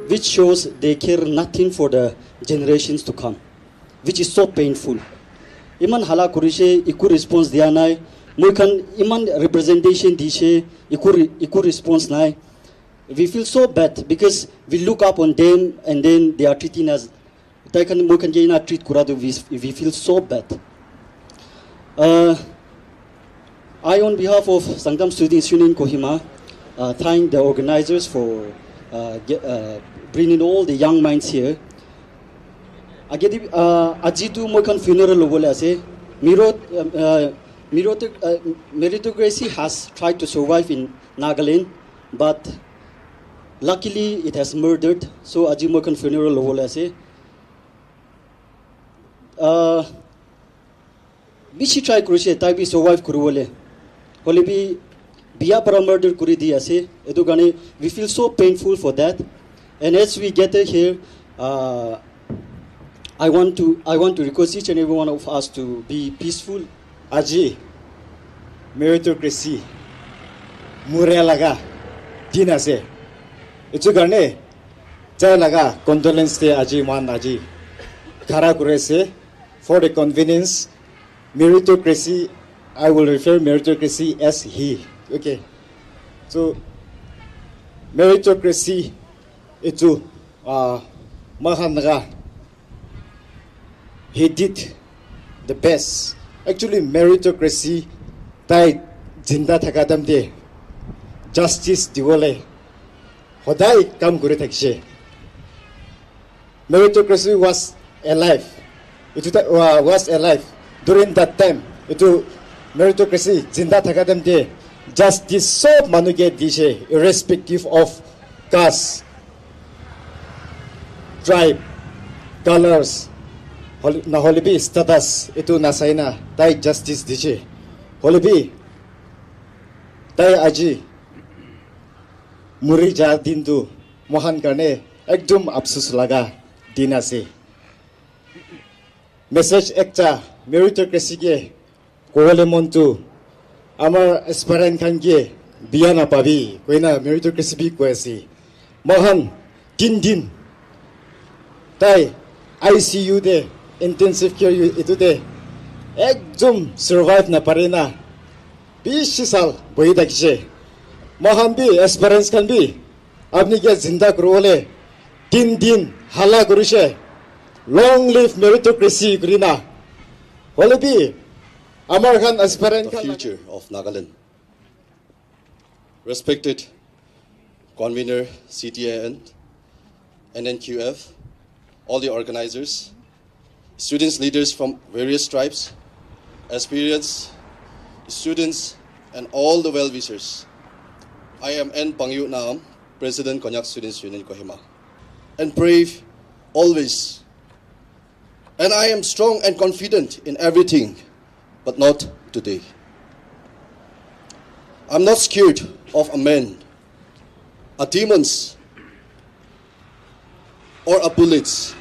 which shows they care nothing for the generations to come, which is so painful. Iman hala kurishe iku response dia nai, muikan iman representation dishe iku response nai. We feel so bad because we look up on them and then they are treating us. They can muikan jaina treat kurado. We feel so bad. I, on behalf of Sangam Students Union Kohima, thank the organizers for bringing all the young minds here. Ajitu moikan funeral obole ase. Meritocracy has tried to survive in Nagaland, but luckily it has murdered. So aji moikan funeral obole ase. Bishi try kurishe tai bi survive kurubole. Hole bi biya para murder kuri di ase. Edu gane we feel so painful for that. And as we get here, I want to request each and every one of us to be peaceful. Aji, meritocracy, murya laga, dina se. Itu karena saya laga condolence te aji man aji. Khara kure se for the convenience, meritocracy. I will refer meritocracy as he. Okay, so meritocracy itu mahan laga. He did the best. Actually, meritocracy tai jinda thakadam de justice diwale hodai kam kore thakse. Meritocracy was alive. It was alive during that time. Itu meritocracy jinda thakadam de justice sob manuge dishe irrespective of caste, tribe, colors. Na holibi status itu nasaina tai justice diche holibi tai aji muri ja din tu mohan karne ekdum afsus laga din ase message ekta meritocracy ke kole montu amar aspirant khan ke biya na pabi koina meritocracy bi koasi mohan din tai ICU de intensive care itu de ekdum survive na parena 20 साल बही dakise mohan bi aspirants kan bi apni ke zinda krole din hala gurise long live meritocracy grina hole bi amar khan aspirant the future of Nagaland. Respected convener CTAN, NNQF, all the organizers, students leaders from various tribes, aspirants, students, and all the well-wishers. I am N. Pangyu Naam, President Konyak Students Union Kohima, and brave always. And I am strong and confident in everything, but not today. I'm not scared of a man, a demons, or a bullets.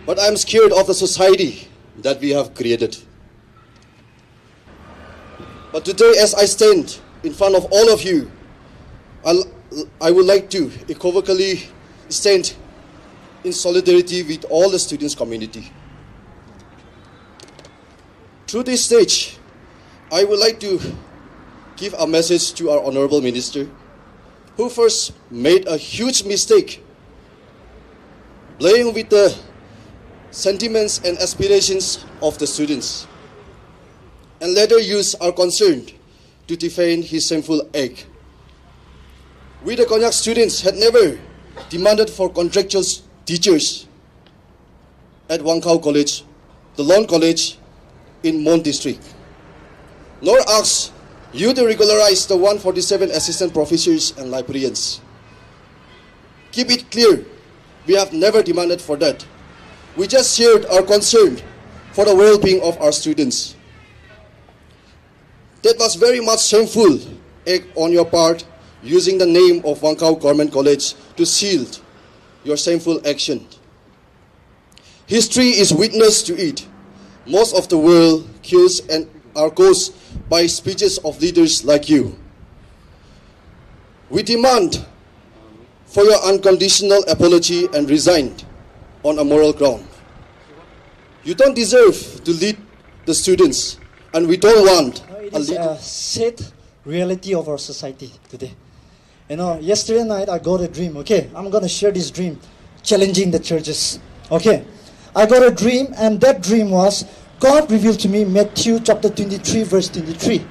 But I'm scared of the society that we have created. But today, as I stand in front of all of you, I would like to equivocally stand in solidarity with all the students' community. Through this stage, I would like to give a message to our Honorable Minister, who first made a huge mistake, playing with the sentiments and aspirations of the students, and later use our concern to defend his sinful act. We the Konyak students had never demanded for contractual teachers at Wangkau College, the Lone College in Mon District, nor asked you to regularize the 147 assistant professors and librarians. Keep it clear, we have never demanded for that. We just shared our concern for the well-being of our students. That was very much shameful act on your part, using the name of Wangkau Government College to shield your shameful action. History is witness to it. Most of the world kills and are caused by speeches of leaders like you. We demand for your unconditional apology and resigned on a moral ground. You don't deserve to lead the students, and we don't want It a is leader. a sad reality of our society today. You know, yesterday night I got a dream. Okay, I'm gonna share this dream, challenging the churches. Okay, I got a dream, and that dream was God revealed to me Matthew chapter 23 verse 23,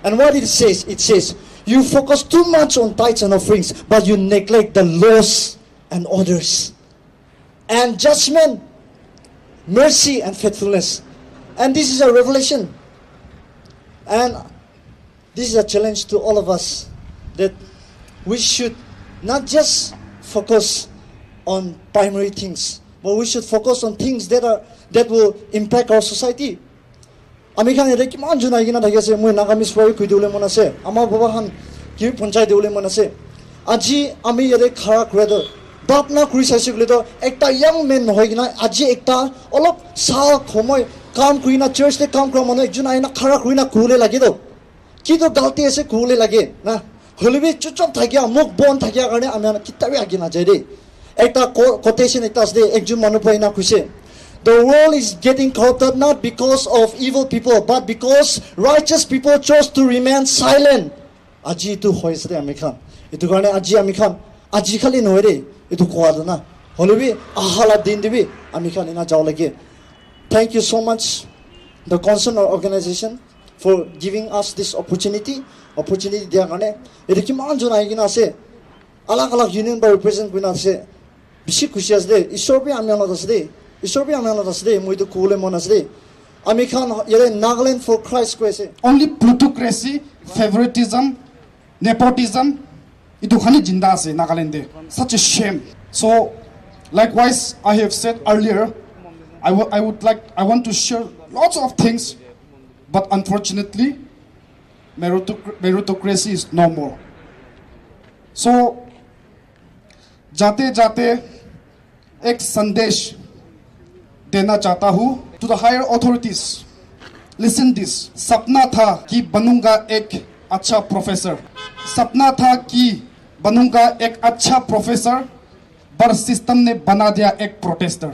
and what it says, you focus too much on tithes and offerings, but you neglect the laws and orders, and judgment, mercy and faithfulness. And this is a revelation. And this is a challenge to all of us, that we should not just focus on primary things, but we should focus on things that will impact our society. Ami khan ere kiman junai gina thaki ase, moi nagamis pari kui diule mon ase, amar baba khan ki panchai diule mon ase. Aji ami ere khara kure do bap na kuri saise gule to ekta young man hoi gina aji ekta olop sa khomoi काम कुइना church ले काम करा मनो एकजुन आइना खरा कुइना कुले लागे दो कि तो गलती ऐसे कुले लागे ना होले भी चुपचाप थाकिया मुख बंद थाकिया करने आमे किताबे आगे ना जाए रे एकटा quotation एकटा असदे एकजुन मनो पाइना खुशे. The world is getting corrupted not because of evil people, but because righteous people chose to remain silent. Aji itu hoise de amikhan itu karne aji amikhan aji khali noy re itu koada na hoले भी ahala din debi amikhan ina jaw lage. Thank you so much, the concerned organization, for giving us this opportunity. Opportunity dia karne. Ede kiman jona igina ase, alag union ba represent kuina ase. Bishi kushi asde. Ishor bhi amyala dasde. Ishor bhi amyala dasde. Moi to kule mon asde. Ami khan yere Nagaland for Christ ko ase. Only plutocracy, favoritism, nepotism. Itu khani jinda ase Nagaland de. Such a shame. So, likewise, I have said earlier, I want to share lots of things, but unfortunately, meritocracy is no more. So, जाते जाते एक संदेश देना चाहता हूँ to the higher authorities. Listen this. सपना था कि बनूंगा एक अच्छा प्रोफेसर. सपना था कि बनूंगा एक अच्छा प्रोफेसर, पर सिस्टम ने बना दिया एक प्रोटेस्टर.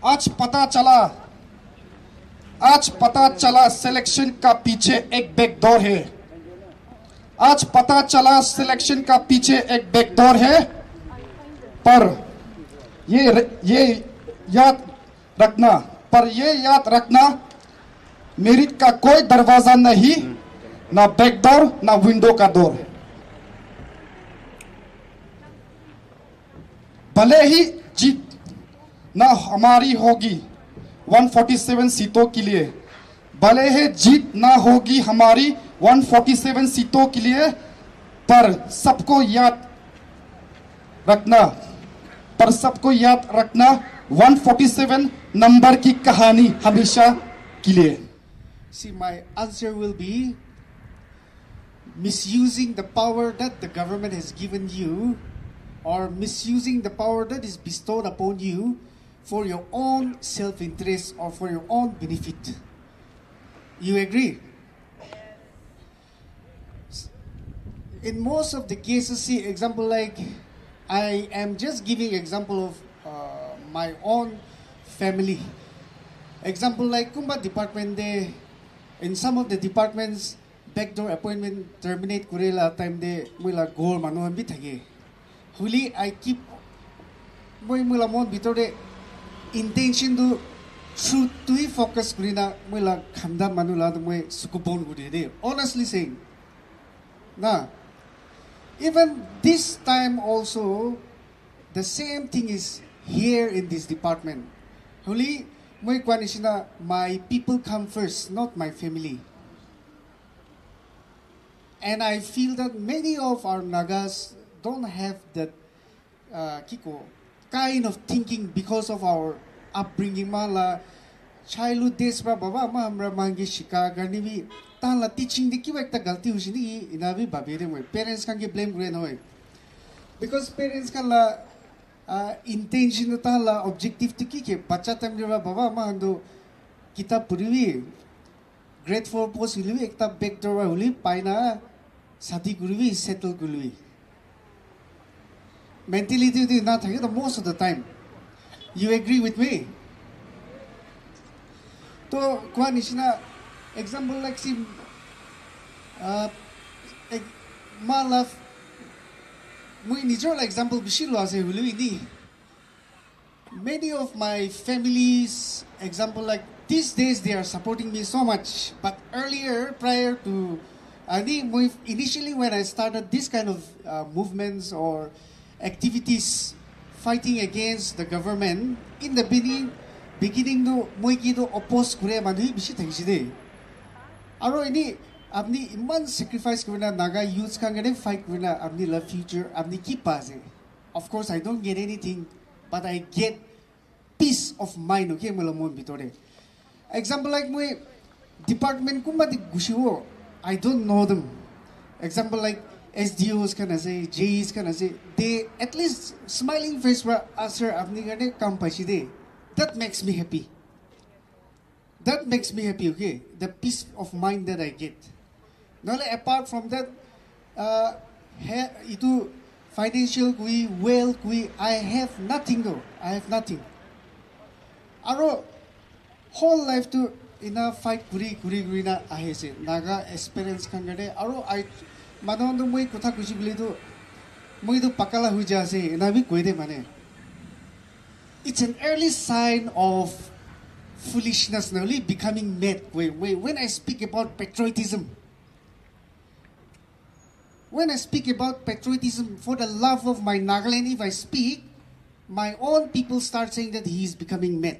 आज पता चला सिलेक्शन का पीछे एक बैकडोर है. आज पता चला सिलेक्शन का पीछे एक बैकडोर है, पर ये याद रखना मेरिट का कोई दरवाजा नहीं, ना बैकडोर ना विंडो का डोर. भले ही जीत ना हमारी होगी 147 सीटों के लिए, भले ही जीत ना होगी हमारी 147 सीटों के लिए, पर सबको याद रखना 147 नंबर की कहानी हमेशा के लिए. See, my answer will be misusing the power that the government has given you, or misusing the power that is bestowed upon you for your own self-interest or for your own benefit. You agree? In most of the cases, see, example like, I am just giving example of my own family. Example like, kumba department de, in some of the departments, backdoor appointment terminate kurela time de mula goal manuhan bitage. Huli I keep moi mula mon bitore intention to truth to focus kurina mula khanda manula to moi sukupon gudi. Honestly saying, na even this time also the same thing is here in this department. Huli moi kwanishina my people come first, not my family. And I feel that many of our Nagas don't have that kind of thinking because of our upbringing. Mala childhood days pra baba ma hamra mangi shika garni bi tala teaching di kiwa ekta galti husini inabi babere moi parents kan ke blame kure noi, because parents kan la intention ta la objective to ki ke bacha time ra baba ma ando kitab puriwi grade 4 post huli ekta backdoor huli paina sadi kuribi settle kuribi mentality do not take most of the time. You agree with me? To kwa nishina example like si malaf mui nijor example bishilo ase huli ni. Many of my families, example like these days, they are supporting me so much. But earlier, prior to, initially when I started this kind of movements or activities fighting against the government, in the beginning no, moi kido oppose kure manui bishi thangisi aro ini apni iman sacrifice kurna naga youths kangane fight kurna apni love future apni ki paase. Of course, I don't get anything. But I get peace of mind, okay, malamon bitore. Example like my department kumba di gushiwo, I don't know them. Example like SDOs can I say, Js can I say, they at least smiling face for sir apni gane kam paisi. That makes me happy. That makes me happy, okay? The peace of mind that I get. Not apart from that, itu financial kui, wealth kui, I have nothing though. I have nothing. Aro whole life to ina fight kuri na ahese naga experience kangade aro I manon do moi kotha kuchi bili do moi do pakala hui jase ina bi koide mane. It's an early sign of foolishness only becoming mad. When I speak about patriotism, when I speak about patriotism, for the love of my Nagaland, if I speak, my own people start saying that he is becoming mad.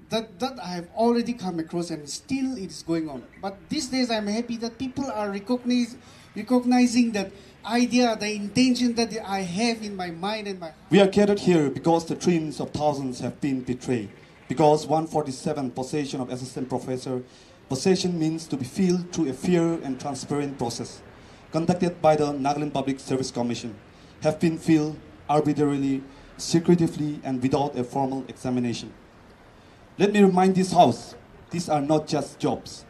That I have already come across and still it is going on. But these days I'm happy that people are recognizing that idea, the intention that I have in my mind and my... We are gathered here because the dreams of thousands have been betrayed. Because 147 possession of assistant professor, possession means to be filled through a fair and transparent process conducted by the Nagaland Public Service Commission, have been filled arbitrarily, secretively, and without a formal examination. Let me remind this House, these are not just jobs.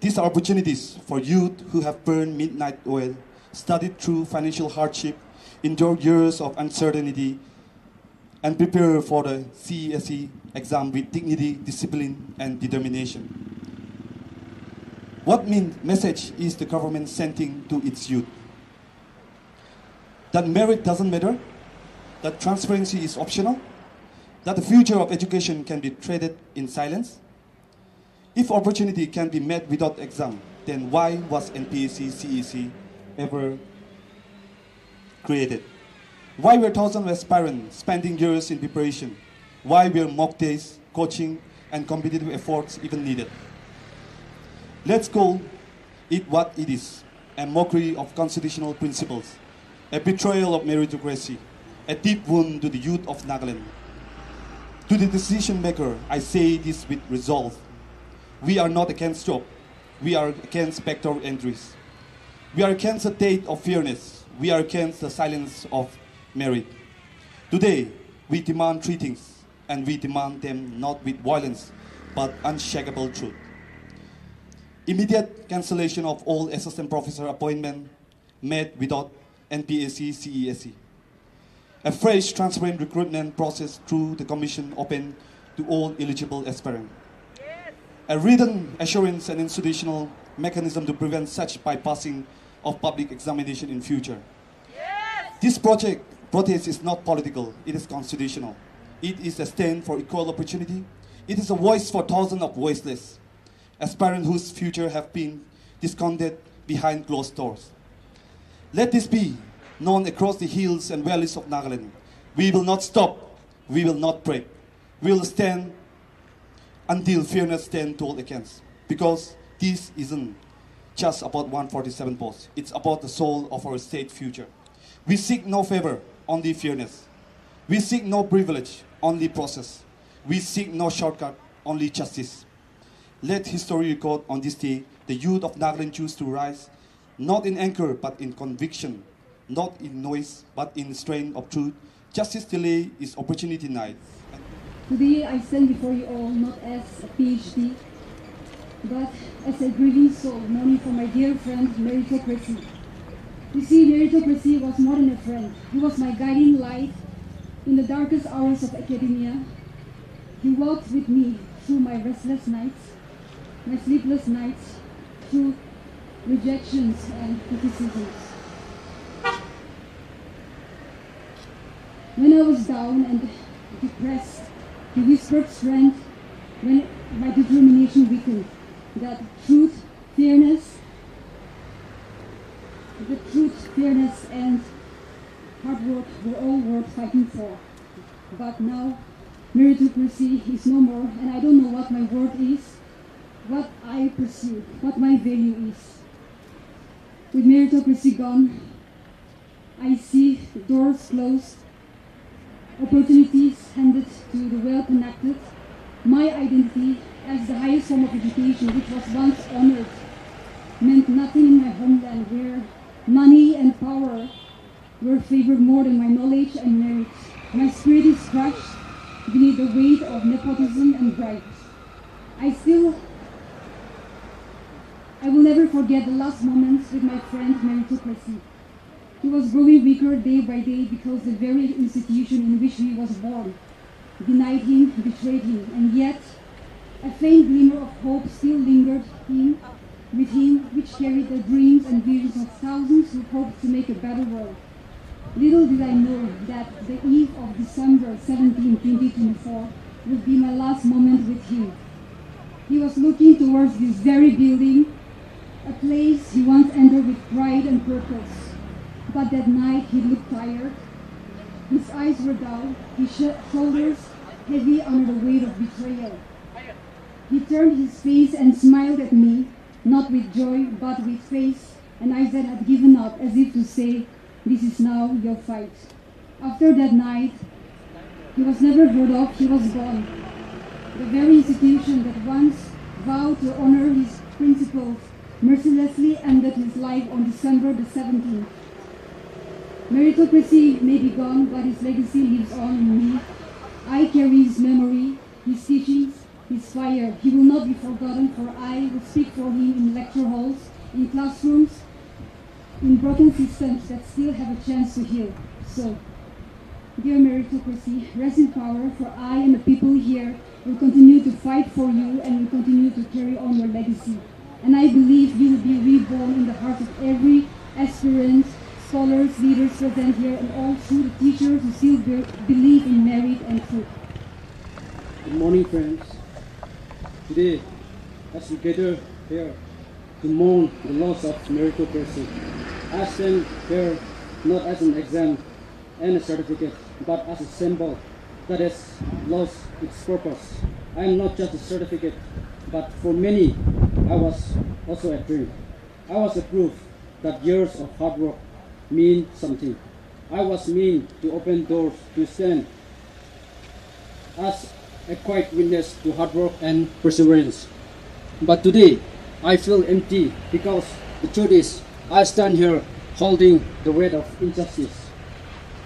These are opportunities for youth who have burned midnight oil, studied through financial hardship, endured years of uncertainty, and prepare for the CESE exam with dignity, discipline, and determination. What message is the government sending to its youth? That merit doesn't matter? That transparency is optional? That the future of education can be traded in silence? If opportunity can be met without exam, then why was NPAC CEC ever created? Why were thousands of aspirants spending years in preparation? Why were mock days, coaching, and competitive efforts even needed? Let's call it what it is, a mockery of constitutional principles, a betrayal of meritocracy, a deep wound to the youth of Nagaland. To the decision maker, I say this with resolve. We are not against job. We are against backdoor entries. We are against the date of fairness. We are against the silence of merit. Today, we demand three things, and we demand them not with violence, but unshakable truth. Immediate cancellation of all assistant professor appointment made without NPAC CESE. A fresh, transparent recruitment process through the commission open to all eligible aspirants. A written assurance and institutional mechanism to prevent such bypassing of public examination in future. This protest is not political, it is constitutional. It is a stand for equal opportunity. It is a voice for thousands of voiceless aspirants whose future have been discounted behind closed doors. Let this be known across the hills and valleys of Nagaland. We will not stop. We will not break. We will stand until fairness stands tall against. Because this isn't just about 147 posts. It's about the soul of our state future. We seek no favor, only fairness. We seek no privilege, only process. We seek no shortcut, only justice. Let history record on this day the youth of Nagaland choose to rise, not in anger but in conviction, not in noise but in strain of truth. Justice delay is opportunity night. Today I stand before you all not as a PhD, but as a grieving soul mourning for my dear friend Meritocracy. You see, Meritocracy was more than a friend. He was my guiding light in the darkest hours of academia. He walked with me through my restless nights, my sleepless nights, through rejections and criticisms. When I was down and depressed, he whispered strength when my determination weakened, that truth, fairness, and hard work were all worth fighting for. But now, meritocracy is no more, and I don't know what my worth is, what I pursue, what my value is. With meritocracy gone, I see doors closed, opportunities handed to the well-connected. My identity as the highest form of education, which was once honored, meant nothing in my homeland, where money and power were favored more than my knowledge and merit. My spirit is crushed beneath the weight of nepotism and bribes. I will never forget the last moments with my friend Meritocracy. He was growing weaker day by day because the very institution in which he was born denied him, betrayed him, and yet a faint glimmer of hope still lingered with him, which carried the dreams and visions of thousands who hoped to make a better world. Little did I know that the eve of December 17, 2024 would be my last moment with him. He was looking towards this very building, a place he once entered with pride and purpose. But that night he looked tired. His eyes were dull, his shoulders heavy under the weight of betrayal. He turned his face and smiled at me, not with joy, but with faith, and eyes that had given up, as if to say, "This is now your fight." After that night, he was never heard of, he was gone. The very institution that once vowed to honor his principles mercilessly ended his life on December the 17th. Meritocracy may be gone, but his legacy lives on in me. I carry his memory, his teachings, his fire. He will not be forgotten, for I will speak for him in lecture halls, in classrooms, in broken systems that still have a chance to heal. So, dear Meritocracy, rest in power, for I and the people here will continue to fight for you and will continue to carry on your legacy. And I believe you will be reborn in the hearts of every aspirant, scholars, leaders present here, and all through the teachers who still believe in merit and truth. Good morning, friends. Today, as we gather here to mourn the loss of meritocracy, I stand here not as an exam and a certificate, but as a symbol that has lost its purpose. I am not just a certificate, but for many, I was also a dream. I was a proof that years of hard work mean something. I was meant to open doors, to stand as a quiet witness to hard work and perseverance. But today, I feel empty because the truth is, I stand here holding the weight of injustice.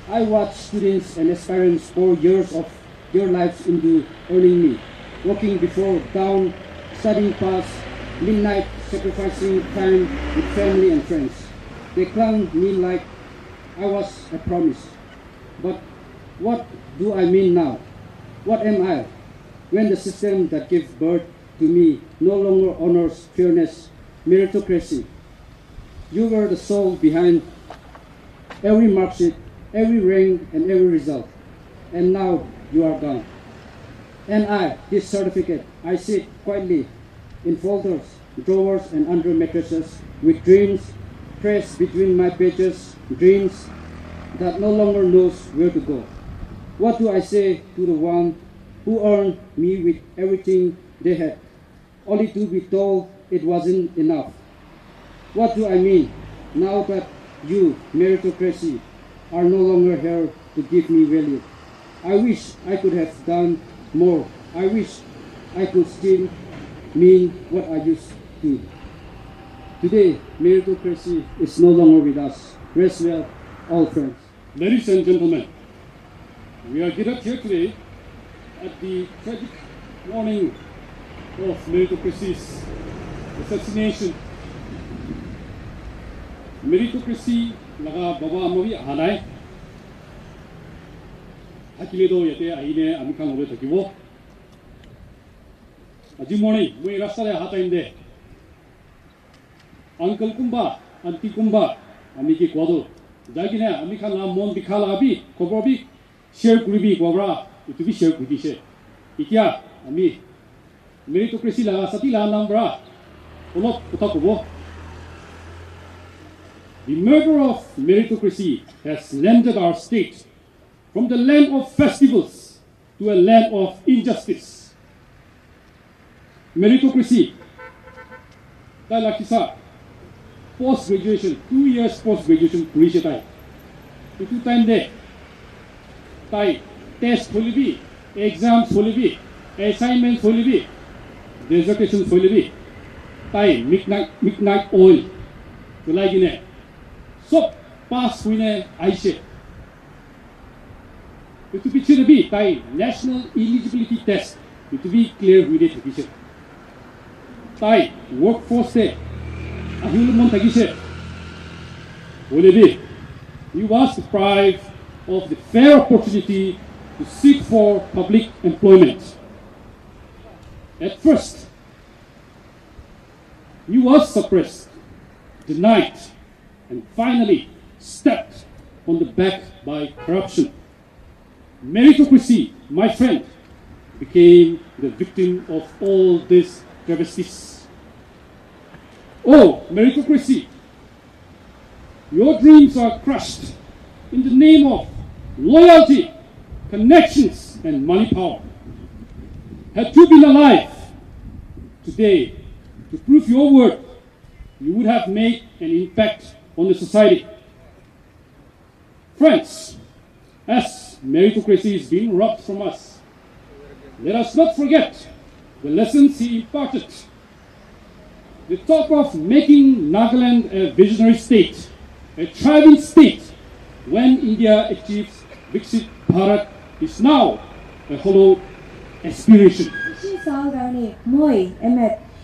I watch students and aspirants pour years of their lives into earning me, working before dawn, studying past midnight, sacrificing time with family and friends. They clung me like I was a promise. But what do I mean now? What am I when the system that gave birth to me no longer honors fairness, meritocracy? You were the soul behind every mark sheet, every rank, and every result. And now you are gone. And I, this certificate, I sit quietly in folders, drawers, and under mattresses with dreams pressed between my pages, dreams that no longer knows where to go. What do I say to the one who earned me with everything they had, only to be told it wasn't enough? What do I mean now that you, meritocracy, are no longer here to give me value? I wish I could have done more. I wish I could still mean what I used to. Today, meritocracy is no longer with us. Rest well, all friends. Ladies and gentlemen, we are gathered here today at the tragic mourning of meritocracy's assassination. Meritocracy laga baba mobi hanai. Hakiledo yate aine amikang obe takibo. Aji morning, mui rasta le hatainde. Uncle kumba, auntie kumba, amiki kwado. Jagine amikang la mon bikhala abi, kobobi share kuribi kwabra, itu bi share kudishe. Ikia ami meritocracy la sati la nambra. Olok utakubo. The murder of meritocracy has landed our state from the land of festivals to a land of injustice. Meritocracy, Lakisa, post-graduation, 2 years post-graduation, Purisha Tai. Itu time de, Tai, test holibi, exams holibi, assignments holibi, dissertations holibi, Tai, midnight oil, tulay gine. So, pass wine Aisha. Itu picture be Tai national eligibility test. Itu be clear with it picture. Tai workforce se ahul mon tagise. Will be you was deprived of the fair opportunity to seek for public employment. At first, you was suppressed, denied, and finally stepped on the back by corruption. Meritocracy, my friend, became the victim of all these travesties. Oh, meritocracy, your dreams are crushed in the name of loyalty, connections, and money power. Had you been alive today to prove your word, you would have made an impact on the society. Friends, as meritocracy is being robbed from us, let us not forget the lessons he imparted. The talk of making Nagaland a visionary state, a thriving state, when India achieves Viksit Bharat is now a hollow aspiration.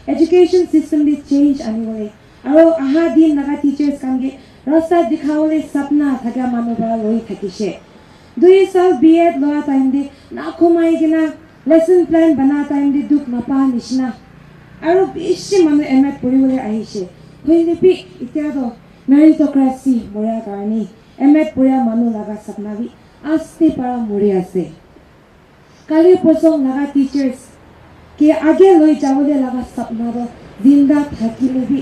Education system is change annually. Aro aha din naga teachers kange rasta dikhawale sapna thaga manubara loi thakise. 2 saal B.Ed loa time de na khomai gina lesson plan bana time de duk mapa nishna. Aro bishi manu M.Ed puribole ahise. Hoile pi ityado meritocracy moria karni M.Ed puria manu laga sapna bi aste para moria ase. Kali posong naga teachers ke आगे लोई जावले लगा सपना रो जिंदा थकीले भी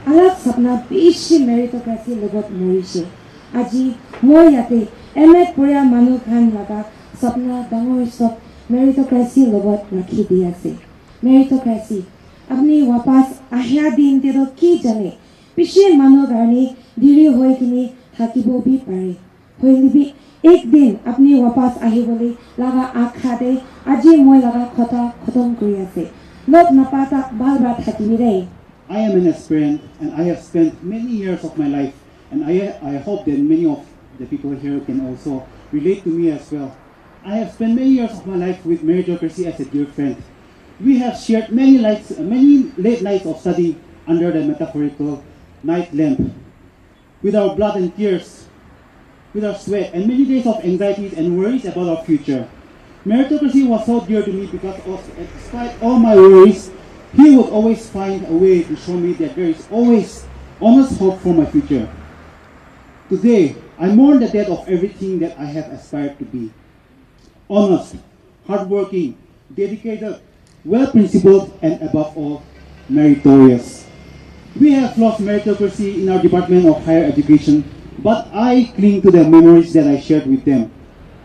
अलग सपना बेशी मेरिटोक्रेसी लगत मोरिशे আজি মই ইয়াতে এমএড পঢ়া মানুহ খান লগা সপনা ডাঙৰ সব মেৰিটক্ৰেসি লগত ৰাখি দি আছে মেৰিটক্ৰেসি আপুনি वापस আহিয়া দিন তেৰো কি জানে পিছে মানুহ গানি দিৰি হৈ কিনি থাকিব বি পাৰে হৈলিবি एक दिन अपनी वापस আহিবলে লাগা আখা দে আজি মই লাগা খতা খতম কৰি আছে লোক নাপাতা বালবা থাকিবি ৰে I am an aspirant and I have spent many years of my life and I hope that many of the people here can also relate to me as well. I have spent many years of my life with Meritocracy as a dear friend. We have shared many late nights of study under the metaphorical night lamp. With our blood and tears, with our sweat and many days of anxieties and worries about our future. Meritocracy was so dear to me because despite all my worries, he would always find a way to show me that there is always honest hope for my future. Today, I mourn the death of everything that I have aspired to be. Honest, hardworking, dedicated, well-principled, and above all, meritorious. We have lost meritocracy in our Department of Higher Education, but I cling to the memories that I shared with them.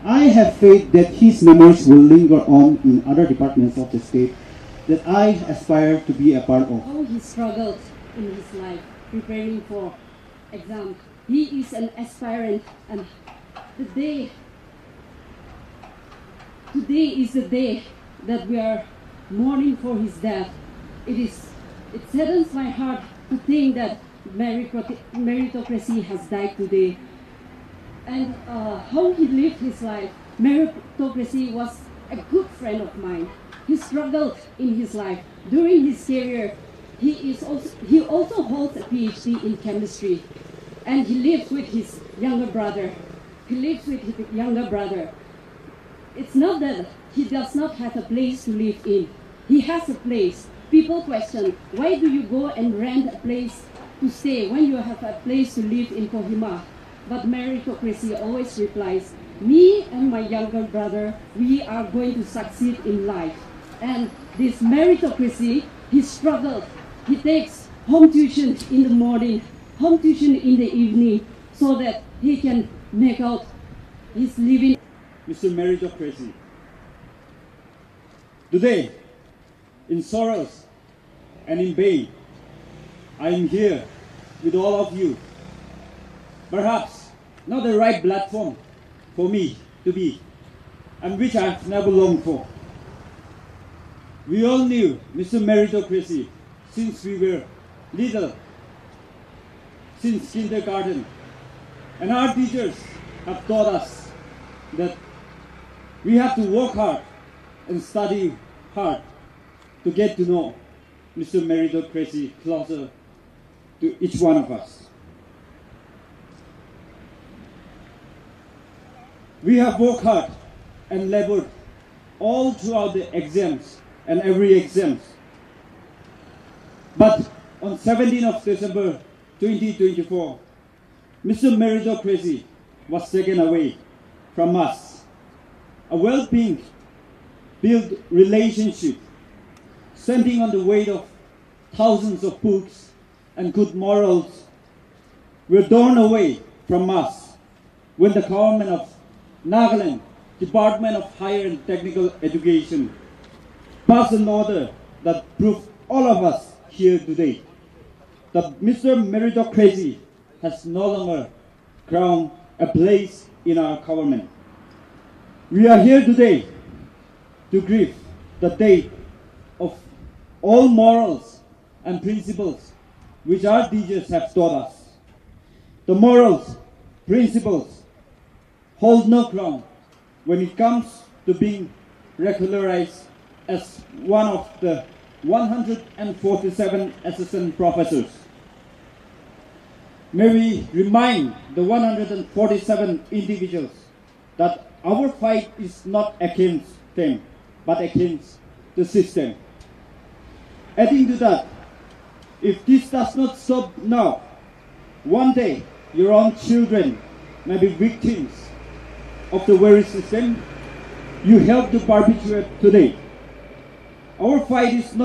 I have faith that his memories will linger on in other departments of the state that I aspire to be a part of. How he struggled in his life, preparing for exam. He is an aspirant, and today is the day that we are mourning for his death. It saddens my heart to think that meritocracy has died today. And how he lived his life. Meritocracy was a good friend of mine. He struggled in his life. During his career, he also holds a PhD in chemistry, and he lives with his younger brother. It's not that he does not have a place to live in. He has a place. People question, why do you go and rent a place to stay when you have a place to live in Kohima? But Meritocracy always replies, me and my younger brother, we are going to succeed in life. And this Meritocracy, he struggles. He takes home tuition in the morning, home tuition in the evening, so that he can make out his living. Mr. Meritocracy, today, in sorrows and in pain, I am here with all of you. Perhaps not the right platform for me to be, and which I have never longed for. We all knew Mr. Meritocracy since we were little, since kindergarten, and our teachers have taught us that we have to work hard and study hard to get to know Mr. Meritocracy closer to each one of us. We have worked hard and labored all throughout the exams and every exams. But on 17th of December 2024, Mr. Meritocracy was taken away from us. A well-being built relationship, standing on the weight of thousands of books and good morals, were torn away from us when the government of Nagaland Department of Higher and Technical Education passed an order that proved all of us here today that Mr. Meritocracy has no longer crowned a place in our government. We are here today to grieve the date of all morals and principles which our teachers have taught us. The morals, principles hold no ground when it comes to being regularized as one of the 147 assistant professors. May we remind the 147 individuals that our fight is not against them, but against the system. Adding to that, if this does not stop now, one day your own children may be victims of the very system you helped to perpetuate today. Our fight is not